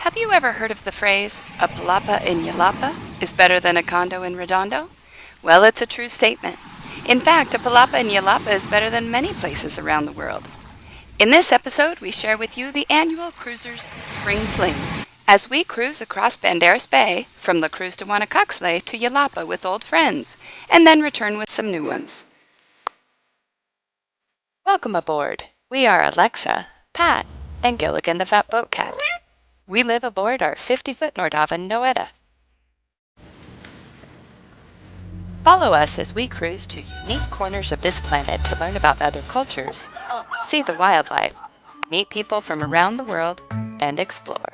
Have you ever heard of the phrase, a palapa in Yelapa is better than a condo in Redondo? Well, it's a true statement. In fact, a palapa in Yelapa is better than many places around the world. In this episode, we share with you the annual Cruisers Spring Fling, as we cruise across Banderas Bay from La Cruz de Guanacaxle to Yelapa with old friends, and then return with some new ones. Welcome aboard. We are Alexa, Pat, and Gilligan the Fat Boat Cat. We live aboard our 50-foot Nordava Noeta. Follow us as we cruise to unique corners of this planet to learn about other cultures, see the wildlife, meet people from around the world, and explore.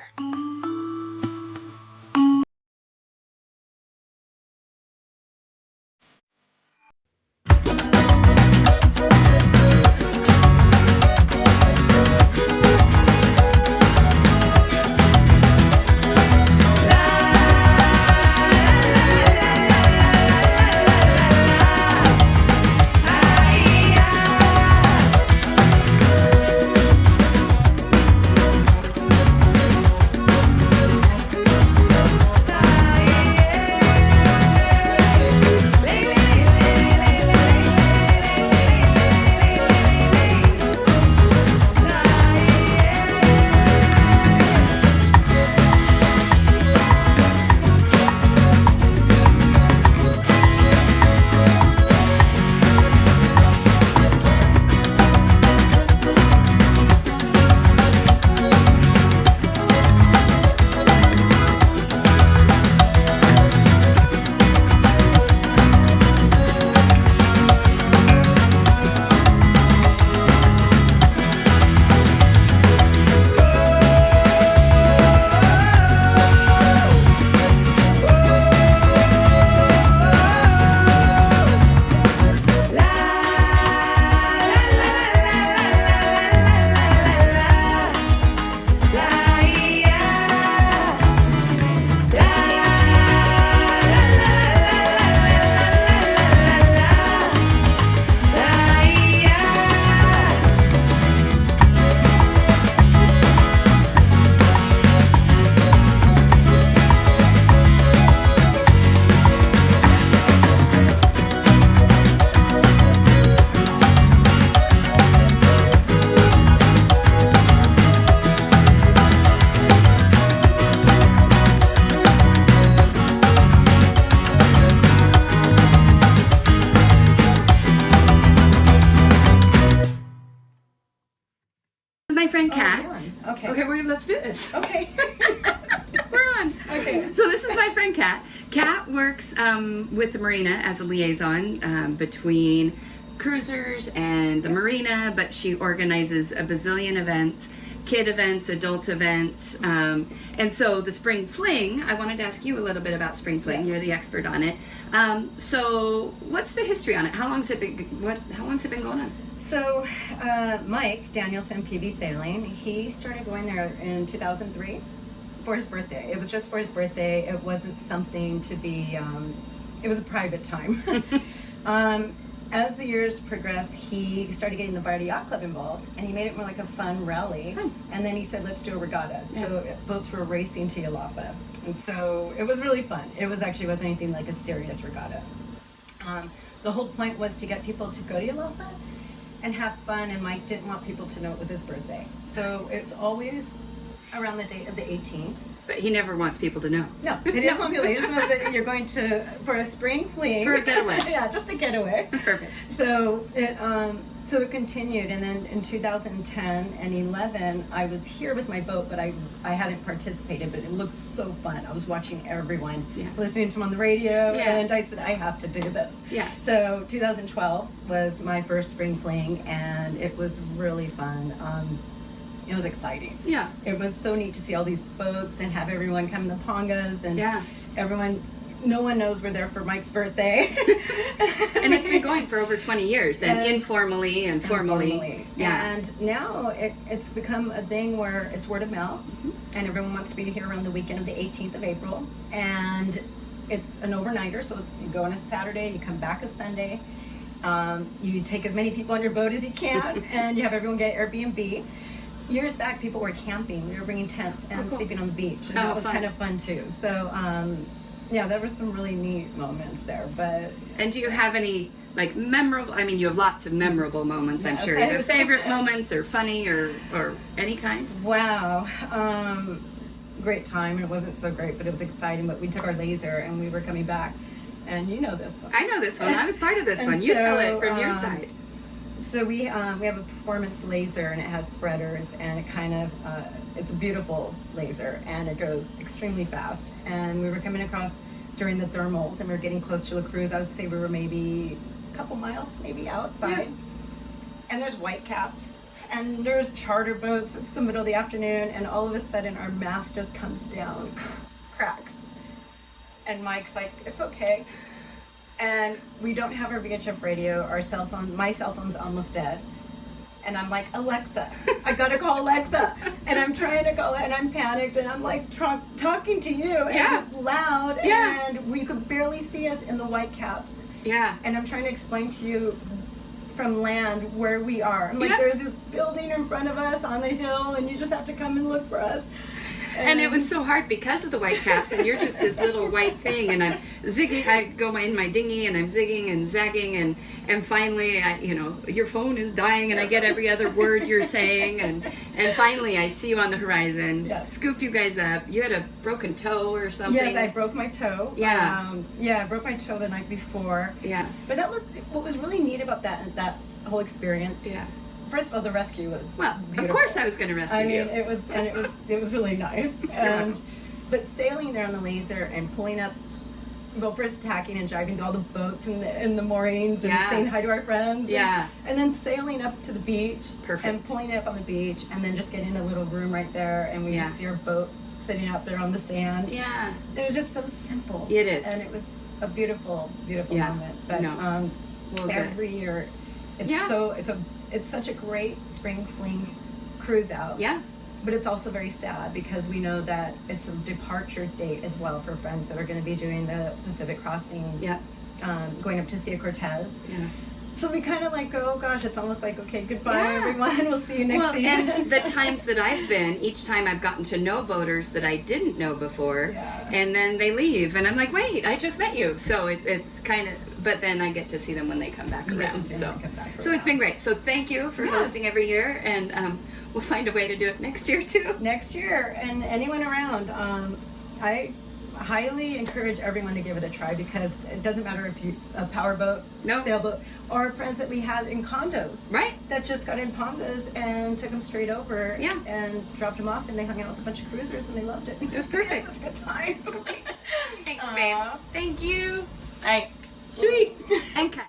My friend Kat. Okay, let's do this. Okay. We're on. Okay. So this is my friend Kat. Kat works with the marina as a liaison between cruisers and the marina, but she organizes a bazillion events, kid events, adult events. And so the Spring Fling, I wanted to ask you a little bit about Spring Fling. Yes. You're the expert on it. So what's the history on it? How long's it been going on? So, Mike Danielson, PB Sailing, he started going there in 2003 for his birthday. It was just for his birthday. It wasn't something to be, it was a private time. As the years progressed, he started getting the Bardi Yacht Club involved, and he made it more like a fun rally. And then he said, let's do a regatta. Yeah. So boats were racing to Yelapa. And so it was really fun. It wasn't anything like a serious regatta. The whole point was to get people to go to Yelapa and have fun, and Mike didn't want people to know it was his birthday. So it's always around the date of the 18th. But he never wants people to know. No, it is one people. He just wants that you're going for a spring fling. For a getaway. Yeah, just a getaway. Perfect. So it continued, and then in 2010 and 11, I was here with my boat, but I hadn't participated, but it looked so fun. I was watching everyone, listening to them on the radio, and I said, I have to do this. Yeah. So 2012 was my first spring fling, and it was really fun. It was exciting. Yeah. It was so neat to see all these boats and have everyone come to Pongas, and everyone, no one knows we're there for Mike's birthday. And it's been going for over 20 years then, informally and formally. Yeah. And now it's become a thing where it's word of mouth, and everyone wants to be here around the weekend of the 18th of April. And it's an overnighter, so you go on a Saturday, you come back a Sunday. You take as many people on your boat as you can, and you have everyone get Airbnb. years back, people were camping. We were bringing tents and cool. sleeping on the beach, and that was kind of fun too. So, yeah, there were some really neat moments there. But And do you have any like memorable? I mean, you have lots of memorable moments, I'm Yes, sure. I Either have. favorite moments or funny or any kind. wow, great time. It wasn't so great, but it was exciting. But we took our laser and we were coming back, and you know this one. I know this one. I was part of this And one. You tell so, it from your side. So we have a performance laser, and it has spreaders, and it kind of it's a beautiful laser, and it goes extremely fast. And we were coming across during the thermals, and we were getting close to La Cruz. I would say we were maybe a couple miles maybe outside, and there's white caps, and there's charter boats. It's the middle of the afternoon, and all of a sudden our mast just comes down, cracks, and Mike's like, "It's okay." And we don't have our VHF radio. My cell phone's almost dead. And I'm like, "Alexa, I gotta call Alexa." And I'm trying to call it, and I'm panicked, and I'm like talking to you, and it's loud, and we could barely see us in the white caps. Yeah. And I'm trying to explain to you from land where we are. I'm like, there's this building in front of us on the hill, and you just have to come and look for us. And it was so hard because of the white caps, and you're just this little white thing, and I'm zigging. I go in my dinghy, and I'm zigging and zagging, and finally, your phone is dying, and I get every other word you're saying, and finally, I see you on the horizon. Yes. Scoop you guys up. You had a broken toe or something. Yes, I broke my toe. Yeah. I broke my toe the night before. Yeah. But that was what was really neat about that whole experience. Yeah. First of all, the rescue was beautiful. Of course I was going to rescue you. I mean, it was really nice. And but sailing there on the laser and pulling up, well, first tacking and driving to all the boats and the moorings and saying hi to our friends. Yeah. And then sailing up to the beach. Perfect. And pulling it up on the beach, and then just getting a little room right there, and we just see our boat sitting out there on the sand. Yeah. It was just so simple. It is. And it was a beautiful, beautiful moment. But every year, it's such a great spring fling cruise out. Yeah. But it's also very sad because we know that it's a departure date as well for friends that are going to be doing the Pacific crossing. Yeah. Going up to Cia Cortez. Yeah. So we kind of like go, oh gosh, it's almost like, okay, goodbye everyone, we'll see you next season. And the times that I've been, each time I've gotten to know boaters that I didn't know before, and then they leave, and I'm like, wait, I just met you. So it's kind of, but then I get to see them when they come back around. So it's been great. So thank you for hosting every year, and we'll find a way to do it next year too. Next year, and anyone around, I highly encourage everyone to give it a try, because it doesn't matter if you a powerboat, sailboat, or friends that we had in condos, that just got in Pongas and took them straight over, and dropped them off, and they hung out with a bunch of cruisers, and they loved it. It was perfect. It was a good time. Thanks, babe. Thank you. All right, Sweet. And cut.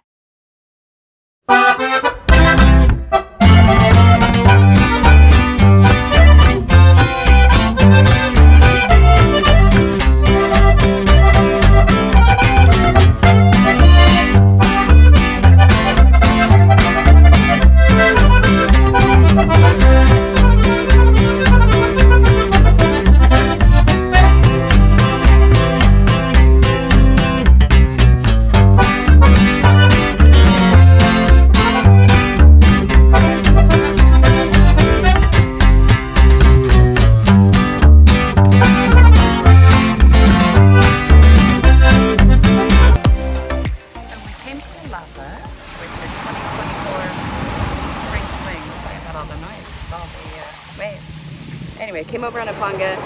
Anyway, came over on a ponga,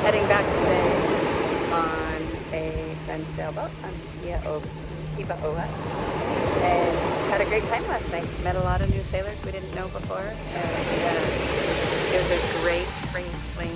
heading back today on a French sailboat on Hideaway, and had a great time last night. Met a lot of new sailors we didn't know before, and it was a great spring fling